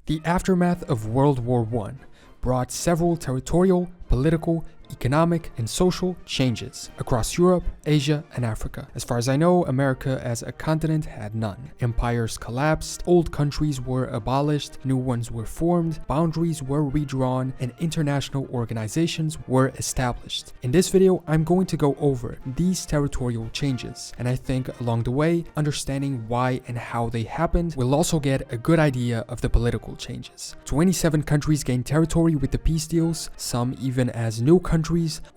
The aftermath of World War I brought several territorial, political, economic, and social changes across Europe, Asia, and Africa. As far as I know, America as a continent had none. Empires collapsed, old countries were abolished, new ones were formed, boundaries were redrawn, and international organizations were established. In this video, I'm going to go over these territorial changes, and I think along the way, understanding why and how they happened, we'll also get a good idea of the political changes. 27 countries gained territory with the peace deals, some even as new countries,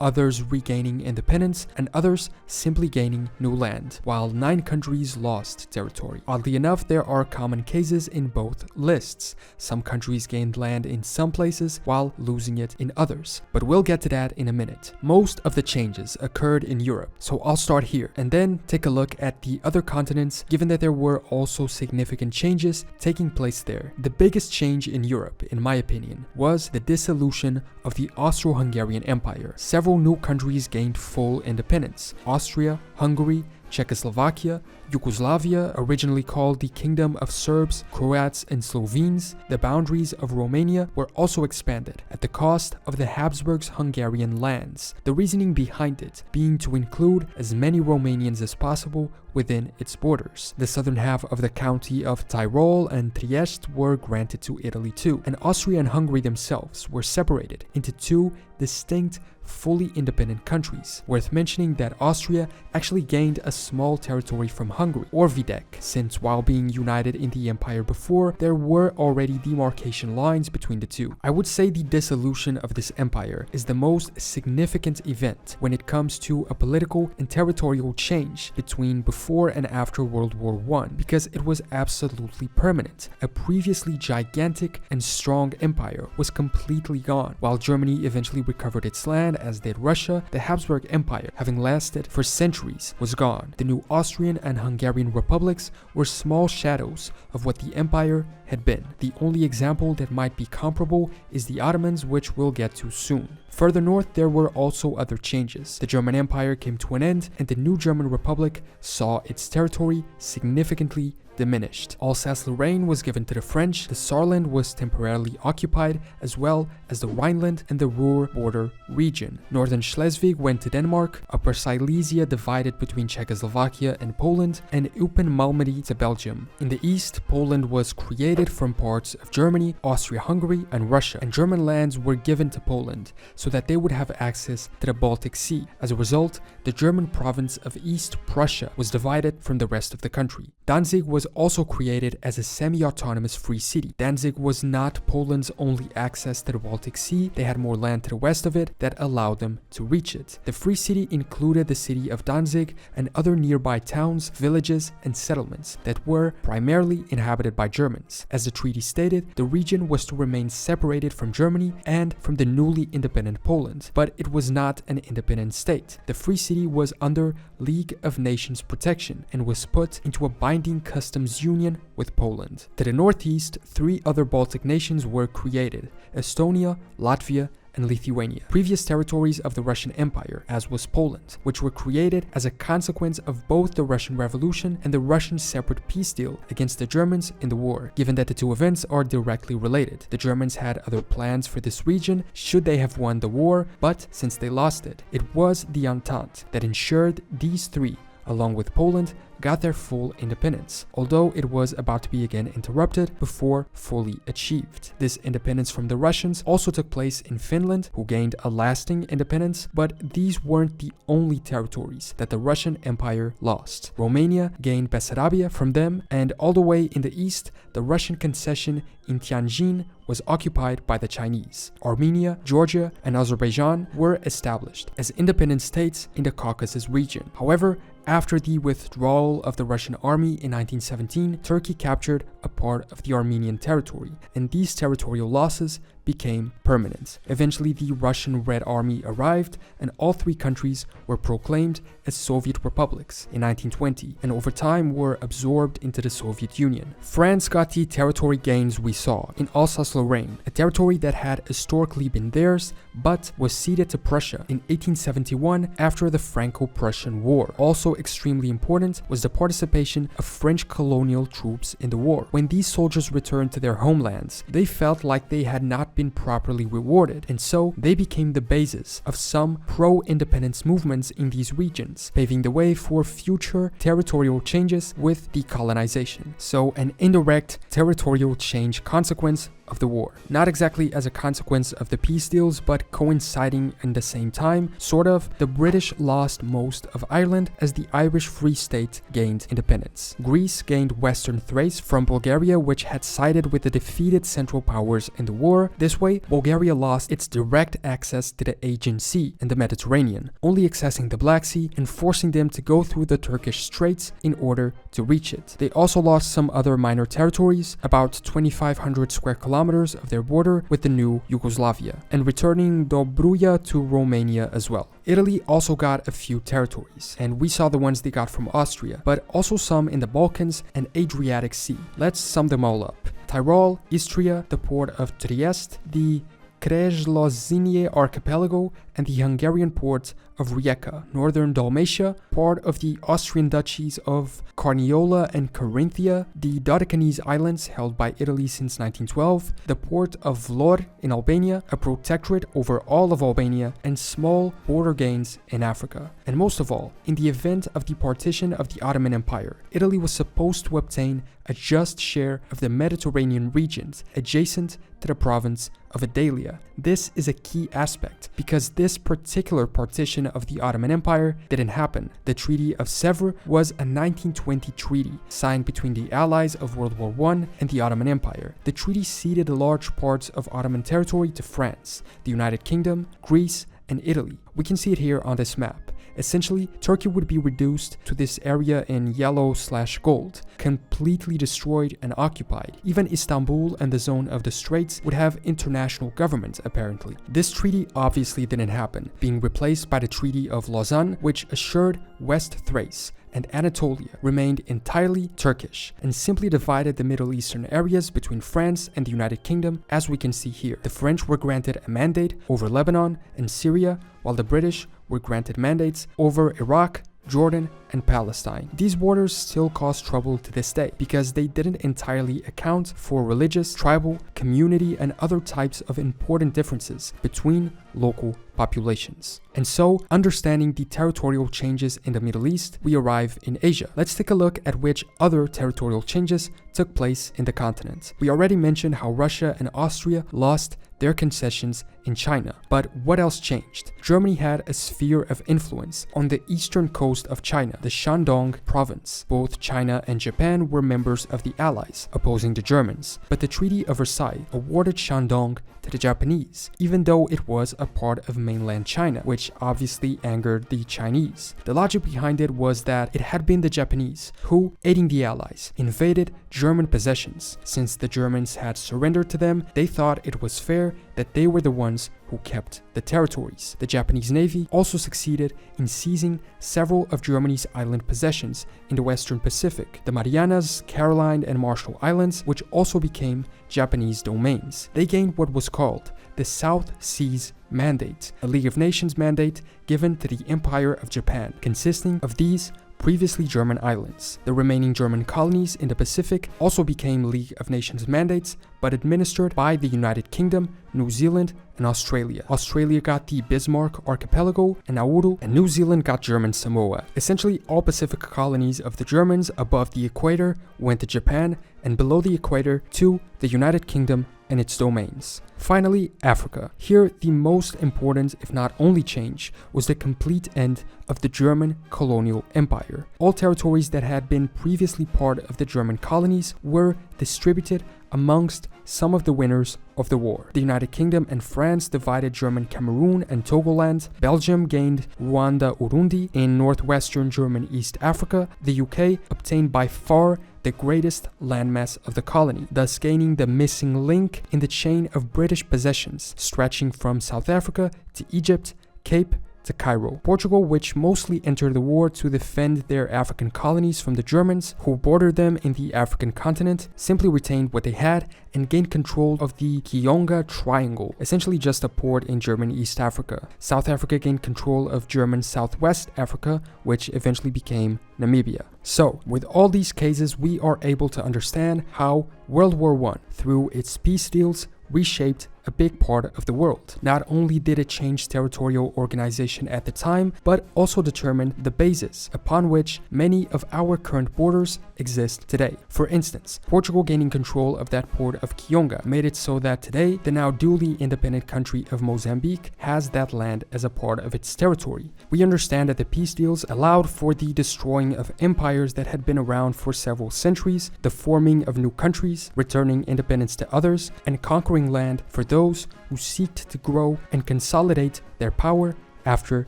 others regaining independence, and others simply gaining new land, while 9 countries lost territory. Oddly enough, there are common cases in both lists. Some countries gained land in some places while losing it in others, but we'll get to that in a minute. Most of the changes occurred in Europe, so I'll start here and then take a look at the other continents, given that there were also significant changes taking place there. The biggest change in Europe, in my opinion, was the dissolution of the Austro-Hungarian Empire. Several new countries gained full independence: Austria, Hungary, Czechoslovakia, Yugoslavia, originally called the Kingdom of Serbs, Croats, and Slovenes. The boundaries of Romania were also expanded at the cost of the Habsburgs' Hungarian lands, the reasoning behind it being to include as many Romanians as possible within its borders. The southern half of the county of Tyrol and Trieste were granted to Italy too, and Austria and Hungary themselves were separated into 2 distinct, fully independent countries. Worth mentioning that Austria actually gained a small territory from Hungary, or Videk, since while being united in the empire before, there were already demarcation lines between the two. I would say the dissolution of this empire is the most significant event when it comes to a political and territorial change between before and after World War I, because it was absolutely permanent. A previously gigantic and strong empire was completely gone. While Germany eventually recovered its land, as did Russia, the Habsburg Empire, having lasted for centuries, was gone. The new Austrian and Hungarian republics were small shadows of what the empire had been. The only example that might be comparable is the Ottomans, which we'll get to soon. Further north, there were also other changes. The German Empire came to an end, and the new German Republic saw its territory significantly diminished. Alsace-Lorraine was given to the French, the Saarland was temporarily occupied, as well as the Rhineland and the Ruhr border region. Northern Schleswig went to Denmark, Upper Silesia divided between Czechoslovakia and Poland, and Eupen Malmedy to Belgium. In the east, Poland was created from parts of Germany, Austria-Hungary, and Russia, and German lands were given to Poland so that they would have access to the Baltic Sea. As a result, the German province of East Prussia was divided from the rest of the country. Danzig was also created as a semi-autonomous free city. Danzig was not Poland's only access to the Baltic Sea. They had more land to the west of it that allowed them to reach it. The free city included the city of Danzig and other nearby towns, villages, and settlements that were primarily inhabited by Germans. As the treaty stated, the region was to remain separated from Germany and from the newly independent Poland, but it was not an independent state. The free city was under League of Nations protection and was put into a binding customs union with Poland. To the northeast, 3 other Baltic nations were created: Estonia, Latvia, and Lithuania, previous territories of the Russian Empire, as was Poland, which were created as a consequence of both the Russian Revolution and the Russian separate peace deal against the Germans in the war. Given that the 2 events are directly related, the Germans had other plans for this region should they have won the war, but since they lost it, it was the Entente that ensured these 3, along with Poland, got their full independence, although it was about to be again interrupted before fully achieved. This independence from the Russians also took place in Finland, who gained a lasting independence, but these weren't the only territories that the Russian Empire lost. Romania gained Bessarabia from them, and all the way in the east, the Russian concession in Tianjin was occupied by the Chinese. Armenia, Georgia, and Azerbaijan were established as independent states in the Caucasus region. However, after the withdrawal of the Russian army in 1917, Turkey captured a part of the Armenian territory, and these territorial losses became permanent. Eventually, the Russian Red Army arrived, and all three countries were proclaimed as Soviet republics in 1920, and over time were absorbed into the Soviet Union. France got the territory gains we saw in Alsace-Lorraine, a territory that had historically been theirs, but was ceded to Prussia in 1871 after the Franco-Prussian War. Also extremely important was the participation of French colonial troops in the war. When these soldiers returned to their homelands, they felt like they had not been properly rewarded, and so they became the basis of some pro-independence movements in these regions, paving the way for future territorial changes with decolonization. So an indirect territorial change consequence of the war. Not exactly as a consequence of the peace deals, but coinciding in the same time, sort of, the British lost most of Ireland as the Irish Free State gained independence. Greece gained Western Thrace from Bulgaria, which had sided with the defeated Central Powers in the war. This way, Bulgaria lost its direct access to the Aegean Sea and the Mediterranean, only accessing the Black Sea and forcing them to go through the Turkish Straits in order to reach it. They also lost some other minor territories, about 2,500 square kilometers of their border with the new Yugoslavia, and returning Dobruja to Romania as well. Italy also got a few territories, and we saw the ones they got from Austria, but also some in the Balkans and Adriatic Sea. Let's sum them all up. Tyrol, Istria, the port of Trieste, the Krezlozine archipelago, and the Hungarian port of Rijeka, northern Dalmatia, part of the Austrian duchies of Carniola and Carinthia, the Dodecanese Islands held by Italy since 1912, the port of Vlor in Albania, a protectorate over all of Albania, and small border gains in Africa. And most of all, in the event of the partition of the Ottoman Empire, Italy was supposed to obtain a just share of the Mediterranean regions adjacent to the province of Adalia. This is a key aspect because this particular partition of the Ottoman Empire didn't happen. The Treaty of Sèvres was a 1920 treaty signed between the allies of World War I and the Ottoman Empire. The treaty ceded large parts of Ottoman territory to France, the United Kingdom, Greece, and Italy. We can see it here on this map. Essentially, Turkey would be reduced to this area in yellow/gold, completely destroyed and occupied. Even Istanbul and the zone of the Straits would have international government, apparently. This treaty obviously didn't happen, being replaced by the Treaty of Lausanne, which assured West Thrace and Anatolia remained entirely Turkish and simply divided the Middle Eastern areas between France and the United Kingdom, as we can see here. The French were granted a mandate over Lebanon and Syria, while the British were granted mandates over Iraq, Jordan, and Palestine. These borders still cause trouble to this day because they didn't entirely account for religious, tribal, community, and other types of important differences between local populations. And so, understanding the territorial changes in the Middle East, we arrive in Asia. Let's take a look at which other territorial changes took place in the continent. We already mentioned how Russia and Austria lost their concessions in China. But what else changed? Germany had a sphere of influence on the eastern coast of China, the Shandong province. Both China and Japan were members of the Allies, opposing the Germans. But the Treaty of Versailles awarded Shandong to the Japanese, even though it was a part of mainland China, which obviously angered the Chinese. The logic behind it was that it had been the Japanese who, aiding the Allies, invaded German possessions. Since the Germans had surrendered to them, they thought it was fair that they were the ones who kept the territories. The Japanese Navy also succeeded in seizing several of Germany's island possessions in the Western Pacific, the Marianas, Caroline, and Marshall Islands, which also became Japanese domains. They gained what was called the South Seas Mandate, a League of Nations mandate given to the Empire of Japan, consisting of these previously German islands. The remaining German colonies in the Pacific also became League of Nations mandates, but administered by the United Kingdom, New Zealand, and Australia. Australia got the Bismarck Archipelago and Nauru, and New Zealand got German Samoa. Essentially, all Pacific colonies of the Germans above the equator went to Japan, and below the equator to the United Kingdom and its domains. Finally, Africa. Here, the most important, if not only change, was the complete end of the German colonial empire. All territories that had been previously part of the German colonies were distributed amongst some of the winners of the war. The United Kingdom and France divided German Cameroon and Togoland. Belgium gained Rwanda Urundi in northwestern German East Africa. The UK obtained by far the greatest landmass of the colony, thus gaining the missing link in the chain of British possessions, stretching from South Africa to Egypt, Cape to Cairo. Portugal, which mostly entered the war to defend their African colonies from the Germans who bordered them in the African continent, simply retained what they had and gained control of the Kionga Triangle, essentially just a port in German East Africa. South Africa gained control of German Southwest Africa, which eventually became Namibia. So, with all these cases, we are able to understand how World War I, through its peace deals, reshaped a big part of the world. Not only did it change territorial organization at the time, but also determined the basis upon which many of our current borders exist today. For instance, Portugal gaining control of that port of Kionga made it so that today the now duly independent country of Mozambique has that land as a part of its territory. We understand that the peace deals allowed for the destroying of empires that had been around for several centuries, the forming of new countries, returning independence to others, and conquering land for those who seeked to grow and consolidate their power after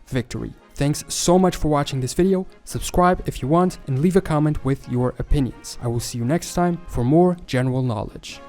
victory. Thanks so much for watching this video. Subscribe if you want and leave a comment with your opinions. I will see you next time for more general knowledge.